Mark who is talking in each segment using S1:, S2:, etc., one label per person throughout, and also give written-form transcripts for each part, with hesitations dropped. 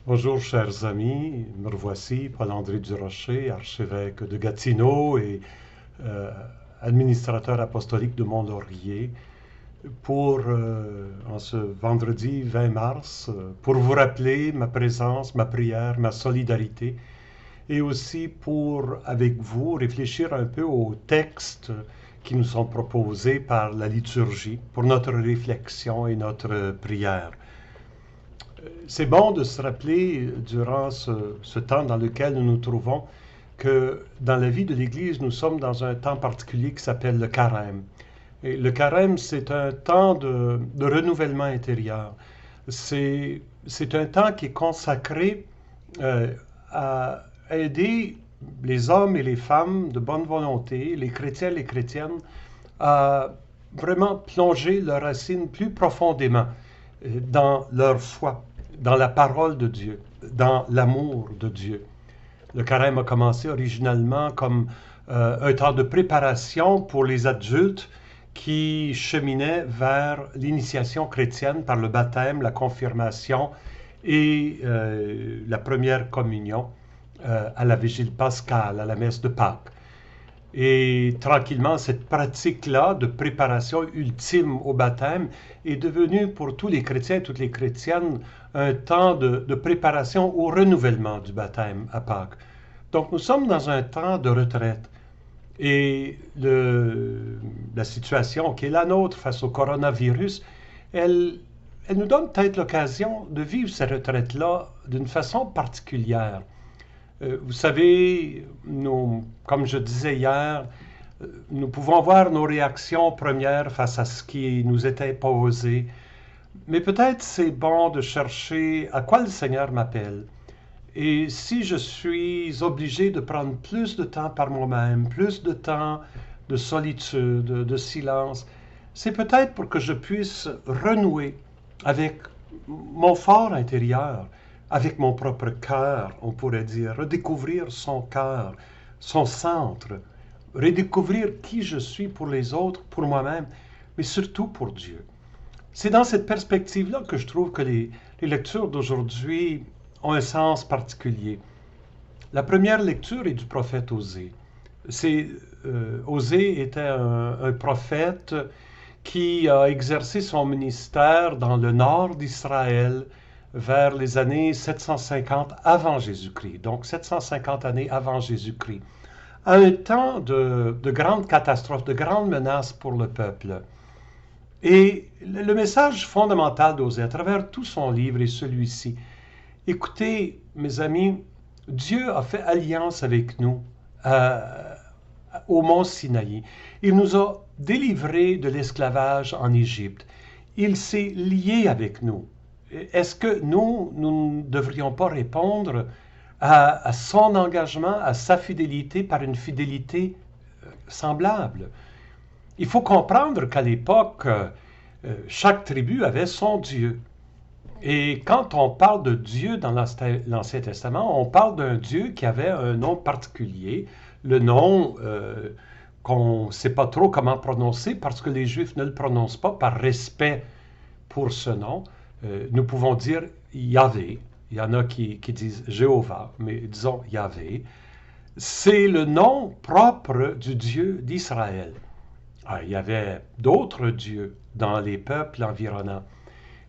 S1: Bonjour chers amis, me revoici, Paul-André Durocher, archevêque de Gatineau et euh, administrateur apostolique de Mont-Laurier, en ce vendredi 20 mars, pour vous rappeler ma présence, ma prière, ma solidarité, et aussi pour, avec vous, réfléchir un peu aux textes qui nous sont proposés par la liturgie pour notre réflexion et notre prière. C'est bon de se rappeler durant ce temps dans lequel nous nous trouvons que dans la vie de l'Église, nous sommes dans un temps particulier qui s'appelle le carême. Et le carême, c'est un temps de renouvellement intérieur. C'est un temps qui est consacré à aider les hommes et les femmes de bonne volonté, les chrétiens et les chrétiennes, à vraiment plonger leurs racines plus profondément dans leur foi, dans la parole de Dieu, dans l'amour de Dieu. Le carême a commencé originalement comme un temps de préparation pour les adultes qui cheminaient vers l'initiation chrétienne par le baptême, la confirmation et la première communion à la vigile pascale, à la messe de Pâques. Et tranquillement, cette pratique-là de préparation ultime au baptême est devenue pour tous les chrétiens et toutes les chrétiennes un temps de préparation au renouvellement du baptême à Pâques. Donc nous sommes dans un temps de retraite. Et la situation qui est la nôtre face au coronavirus, elle nous donne peut-être l'occasion de vivre ces retraites-là d'une façon particulière. Vous savez, comme je disais hier, nous pouvons voir nos réactions premières face à ce qui nous est imposé, mais peut-être c'est bon de chercher à quoi le Seigneur m'appelle. Et si je suis obligé de prendre plus de temps par moi-même, plus de temps de solitude, de silence, c'est peut-être pour que je puisse renouer avec mon fort intérieur, avec mon propre cœur, on pourrait dire, redécouvrir son cœur, son centre, redécouvrir qui je suis pour les autres, pour moi-même, mais surtout pour Dieu. C'est dans cette perspective-là que je trouve que les lectures d'aujourd'hui ont un sens particulier. La première lecture est du prophète Osée. Osée était un prophète qui a exercé son ministère dans le nord d'Israël vers les années 750 avant Jésus-Christ, donc 750 années avant Jésus-Christ, à un temps de grandes catastrophes, de grandes menaces pour le peuple. Et le message fondamental d'Osée, à travers tout son livre et celui-ci, écoutez, mes amis, Dieu a fait alliance avec nous au mont Sinaï. Il nous a délivrés de l'esclavage en Égypte. Il s'est lié avec nous. Est-ce que nous ne devrions pas répondre à son engagement, à sa fidélité par une fidélité semblable? Il faut comprendre qu'à l'époque, chaque tribu avait son Dieu. Et quand on parle de Dieu dans l'Ancien Testament, on parle d'un Dieu qui avait un nom particulier, le nom qu'on ne sait pas trop comment prononcer parce que les Juifs ne le prononcent pas par respect pour ce nom. Nous pouvons dire Yahvé. Il y en a qui disent Jéhovah, mais disons Yahvé. C'est le nom propre du Dieu d'Israël. Il y avait d'autres dieux dans les peuples environnants.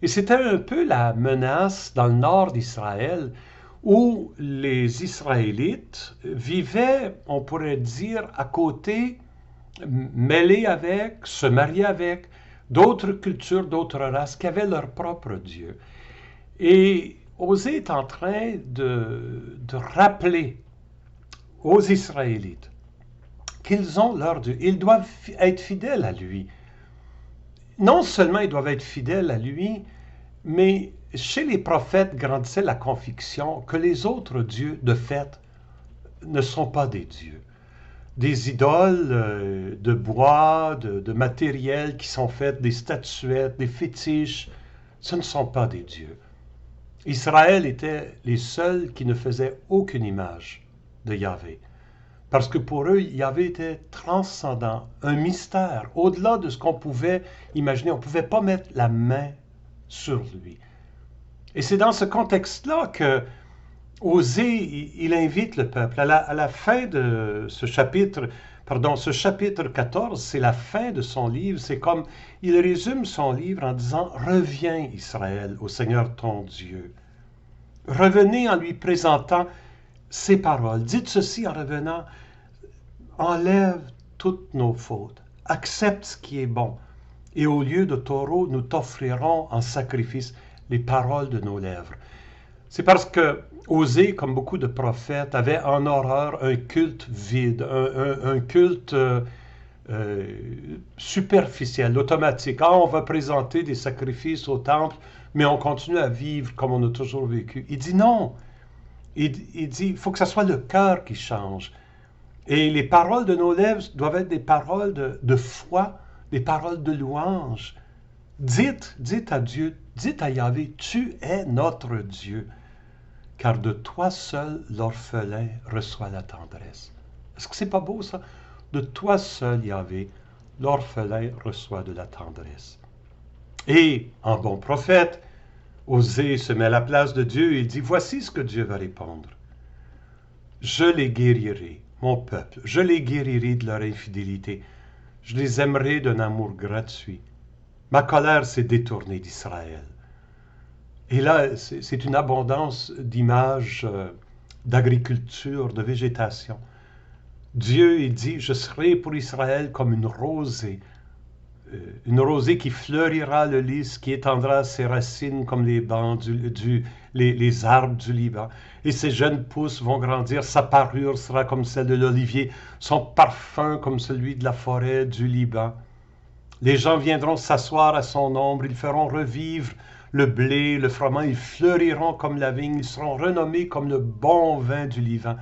S1: Et c'était un peu la menace dans le nord d'Israël où les Israélites vivaient, on pourrait dire, à côté, mêlés avec, se mariaient avec d'autres cultures, d'autres races qui avaient leur propre Dieu. Et Osée est en train de rappeler aux Israélites qu'ils ont leur Dieu. Ils doivent être fidèles à lui. Non seulement ils doivent être fidèles à lui, mais chez les prophètes grandissait la conviction que les autres dieux, de fait, ne sont pas des dieux. Des idoles de bois, de matériel qui sont faites, des statuettes, des fétiches, ce ne sont pas des dieux. Israël était les seuls qui ne faisaient aucune image de Yahvé. Parce que pour eux, Yahvé était transcendant, un mystère, au-delà de ce qu'on pouvait imaginer. On ne pouvait pas mettre la main sur lui. Et c'est dans ce contexte-là que Osée, il invite le peuple. À la fin de ce chapitre, pardon, ce chapitre 14, c'est la fin de son livre. C'est comme, il résume son livre en disant, reviens Israël au Seigneur ton Dieu. Revenez en lui présentant ses paroles. Dites ceci en revenant, enlève toutes nos fautes, accepte ce qui est bon, et au lieu de taureau, nous t'offrirons en sacrifice les paroles de nos lèvres. C'est parce que Osée, comme beaucoup de prophètes, avait en horreur un culte vide, un culte superficiel, automatique. Ah, on va présenter des sacrifices au temple, mais on continue à vivre comme on a toujours vécu. Il dit non. Il dit, il faut que ce soit le cœur qui change. Et les paroles de nos lèvres doivent être des paroles de foi, des paroles de louange. Dites à Dieu, dites à Yahvé, tu es notre Dieu, car de toi seul l'orphelin reçoit la tendresse. Est-ce que c'est pas beau ça? De toi seul, Yahvé, l'orphelin reçoit de la tendresse. Et, en bon prophète, Osée se met à la place de Dieu et dit, voici ce que Dieu va répondre. Je les guérirai, mon peuple, je les guérirai de leur infidélité. Je les aimerai d'un amour gratuit. Ma colère s'est détournée d'Israël. Et là, c'est une abondance d'images d'agriculture, de végétation. Dieu, il dit, je serai pour Israël comme une rosée qui fleurira le lys, qui étendra ses racines comme les bancs les arbres du Liban. Et ses jeunes pousses vont grandir, sa parure sera comme celle de l'olivier, son parfum comme celui de la forêt du Liban. Les gens viendront s'asseoir à son ombre, ils feront revivre le blé, le froment, ils fleuriront comme la vigne, ils seront renommés comme le bon vin du Liban.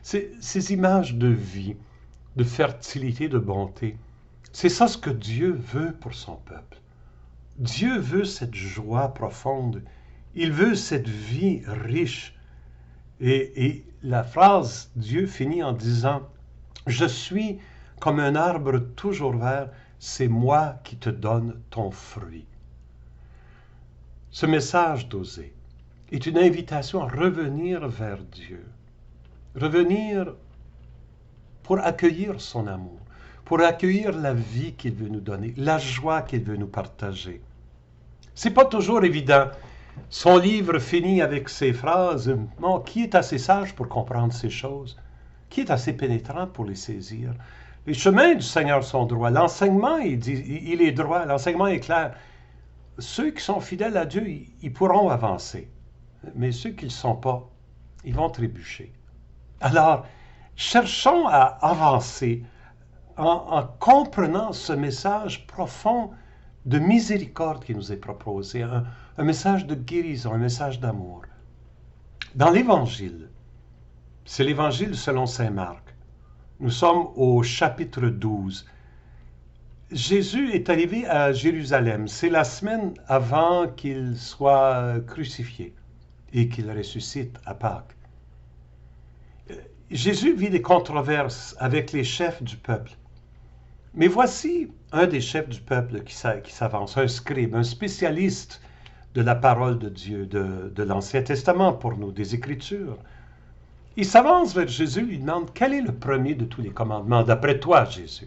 S1: Ces images de vie, de fertilité, de bonté, c'est ça ce que Dieu veut pour son peuple. Dieu veut cette joie profonde. Il veut cette vie riche. Et la phrase Dieu finit en disant, je suis comme un arbre toujours vert, c'est moi qui te donne ton fruit. Ce message d'Osée est une invitation à revenir vers Dieu. Revenir pour accueillir son amour, pour accueillir la vie qu'il veut nous donner, la joie qu'il veut nous partager. C'est pas toujours évident. Son livre finit avec ces phrases, bon, qui est assez sage pour comprendre ces choses? Qui est assez pénétrant pour les saisir? Les chemins du Seigneur sont droits. L'enseignement, il est droit. L'enseignement est clair. Ceux qui sont fidèles à Dieu, ils pourront avancer. Mais ceux qui ne le sont pas, ils vont trébucher. Alors, cherchons à avancer en comprenant ce message profond de miséricorde qui nous est proposé, un message de guérison, un message d'amour. Dans l'Évangile, c'est l'Évangile selon saint Marc. Nous sommes au chapitre 12. Jésus est arrivé à Jérusalem. C'est la semaine avant qu'il soit crucifié et qu'il ressuscite à Pâques. Jésus vit des controverses avec les chefs du peuple. Mais voici un des chefs du peuple qui s'avance, un scribe, un spécialiste de la parole de Dieu, de l'Ancien Testament pour nous, des Écritures. Il s'avance vers Jésus, lui demande, quel est le premier de tous les commandements, d'après toi, Jésus?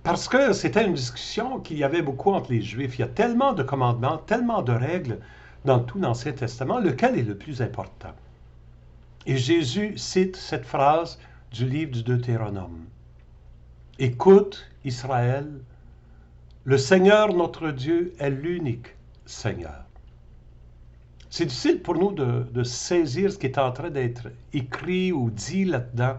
S1: Parce que c'était une discussion qu'il y avait beaucoup entre les Juifs. Il y a tellement de commandements, tellement de règles dans tout l'Ancien Testament, lequel est le plus important? Et Jésus cite cette phrase du livre du Deutéronome. Écoute, Israël, le Seigneur notre Dieu est l'unique Seigneur. C'est difficile pour nous de saisir ce qui est en train d'être écrit ou dit là-dedans.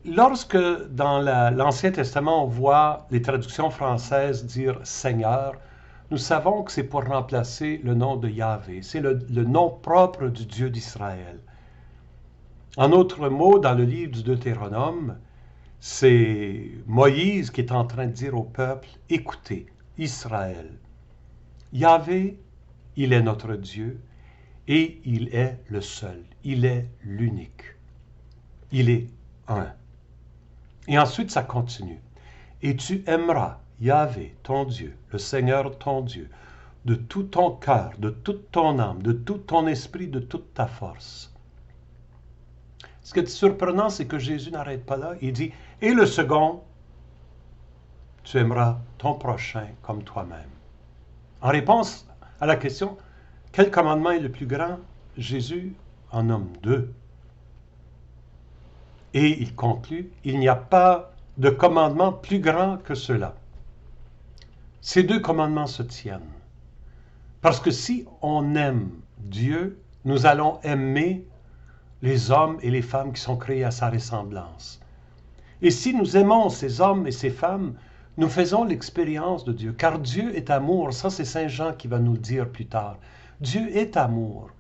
S1: Lorsque dans l'Ancien Testament, on voit les traductions françaises dire Seigneur, nous savons que c'est pour remplacer le nom de Yahvé. C'est le nom propre du Dieu d'Israël. En autre mot, dans le livre du Deutéronome, c'est Moïse qui est en train de dire au peuple, écoutez, Israël, Yahvé, il est notre Dieu et il est le seul, il est l'unique, il est un. Et ensuite, ça continue. Et tu aimeras Yahvé, ton Dieu, le Seigneur, ton Dieu, de tout ton cœur, de toute ton âme, de tout ton esprit, de toute ta force. Ce qui est surprenant, c'est que Jésus n'arrête pas là. Il dit, et le second, tu aimeras ton prochain comme toi-même. En réponse à la question, quel commandement est le plus grand? Jésus en nomme deux. Et il conclut, il n'y a pas de commandement plus grand que cela. Ces deux commandements se tiennent. Parce que si on aime Dieu, nous allons aimer les hommes et les femmes qui sont créés à sa ressemblance. Et si nous aimons ces hommes et ces femmes, nous faisons l'expérience de Dieu, car Dieu est amour. Ça, c'est Saint Jean qui va nous le dire plus tard. Dieu est amour.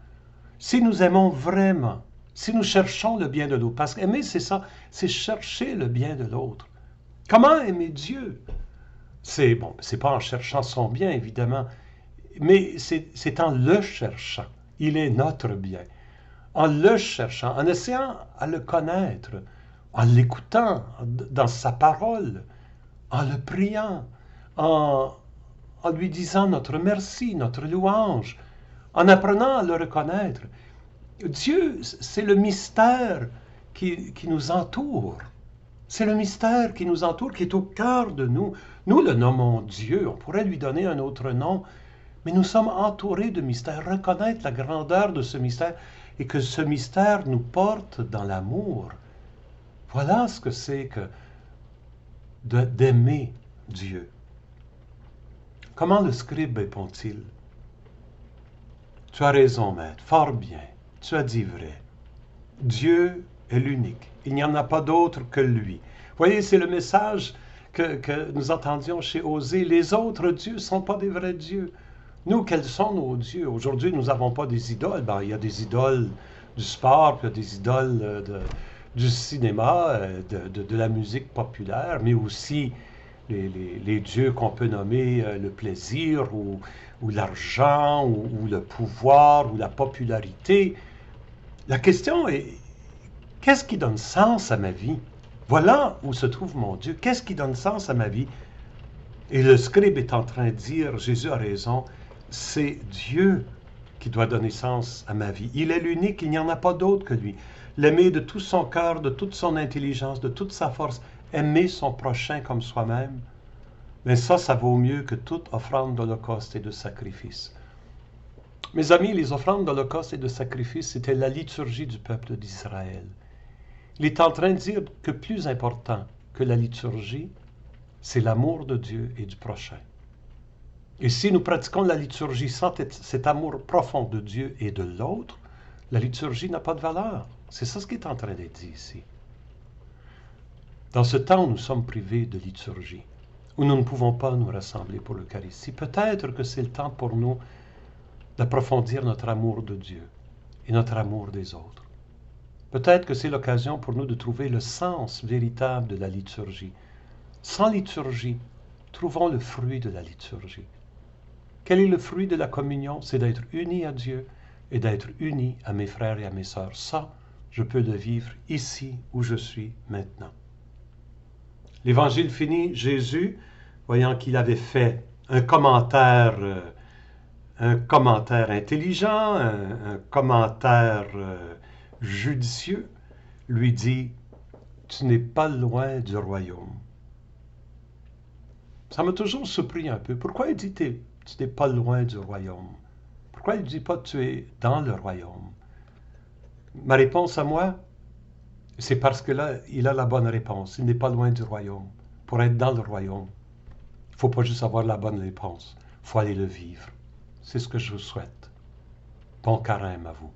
S1: Si nous aimons vraiment, si nous cherchons le bien de l'autre, parce qu'aimer, c'est ça, c'est chercher le bien de l'autre. Comment aimer Dieu? C'est pas en cherchant son bien, évidemment, mais c'est en le cherchant. Il est notre bien. En le cherchant, en essayant à le connaître, en l'écoutant dans sa parole, en le priant, en lui disant notre merci, notre louange, en apprenant à le reconnaître. Dieu, c'est le mystère qui nous entoure. C'est le mystère qui nous entoure, qui est au cœur de nous. Nous le nommons Dieu, on pourrait lui donner un autre nom, mais nous sommes entourés de mystères. Reconnaître la grandeur de ce mystère et que ce mystère nous porte dans l'amour. Voilà ce que c'est que d'aimer Dieu. Comment le scribe répond-il? Tu as raison, maître, fort bien, tu as dit vrai. Dieu est l'unique, il n'y en a pas d'autre que lui. Voyez, c'est le message que nous entendions chez Osée. Les autres dieux ne sont pas des vrais dieux. Nous, quels sont nos dieux? Aujourd'hui, nous n'avons pas des idoles. Ben, il y a des idoles du sport, puis il y a des idoles du cinéma, de la musique populaire, mais aussi les dieux qu'on peut nommer le plaisir ou l'argent ou le pouvoir ou la popularité. La question est, qu'est-ce qui donne sens à ma vie? Voilà où se trouve mon Dieu. Qu'est-ce qui donne sens à ma vie? Et le scribe est en train de dire, Jésus a raison, c'est Dieu qui doit donner sens à ma vie. Il est l'unique, il n'y en a pas d'autre que lui. L'aimer de tout son cœur, de toute son intelligence, de toute sa force, aimer son prochain comme soi-même, mais ça vaut mieux que toute offrande d'holocauste et de sacrifice. Mes amis, les offrandes d'holocauste et de sacrifice, c'était la liturgie du peuple d'Israël. Il est en train de dire que plus important que la liturgie, c'est l'amour de Dieu et du prochain. Et si nous pratiquons la liturgie sans cet amour profond de Dieu et de l'autre, la liturgie n'a pas de valeur. C'est ça ce qui est en train d'être dit ici. Dans ce temps où nous sommes privés de liturgie, où nous ne pouvons pas nous rassembler pour l'Eucharistie, peut-être que c'est le temps pour nous d'approfondir notre amour de Dieu et notre amour des autres. Peut-être que c'est l'occasion pour nous de trouver le sens véritable de la liturgie. Sans liturgie, trouvons le fruit de la liturgie. Quel est le fruit de la communion? C'est d'être unis à Dieu et d'être unis à mes frères et à mes sœurs. Ça, je peux le vivre ici où je suis maintenant. L'Évangile finit, Jésus, voyant qu'il avait fait un commentaire intelligent, un commentaire judicieux, lui dit, tu n'es pas loin du royaume. Ça m'a toujours surpris un peu. Pourquoi il dit, tu n'es pas loin du royaume? Pourquoi il ne dit pas, tu es dans le royaume? Ma réponse à moi, c'est parce que là, il a la bonne réponse. Il n'est pas loin du royaume. Pour être dans le royaume, il ne faut pas juste avoir la bonne réponse. Il faut aller le vivre. C'est ce que je vous souhaite. Bon carême à vous.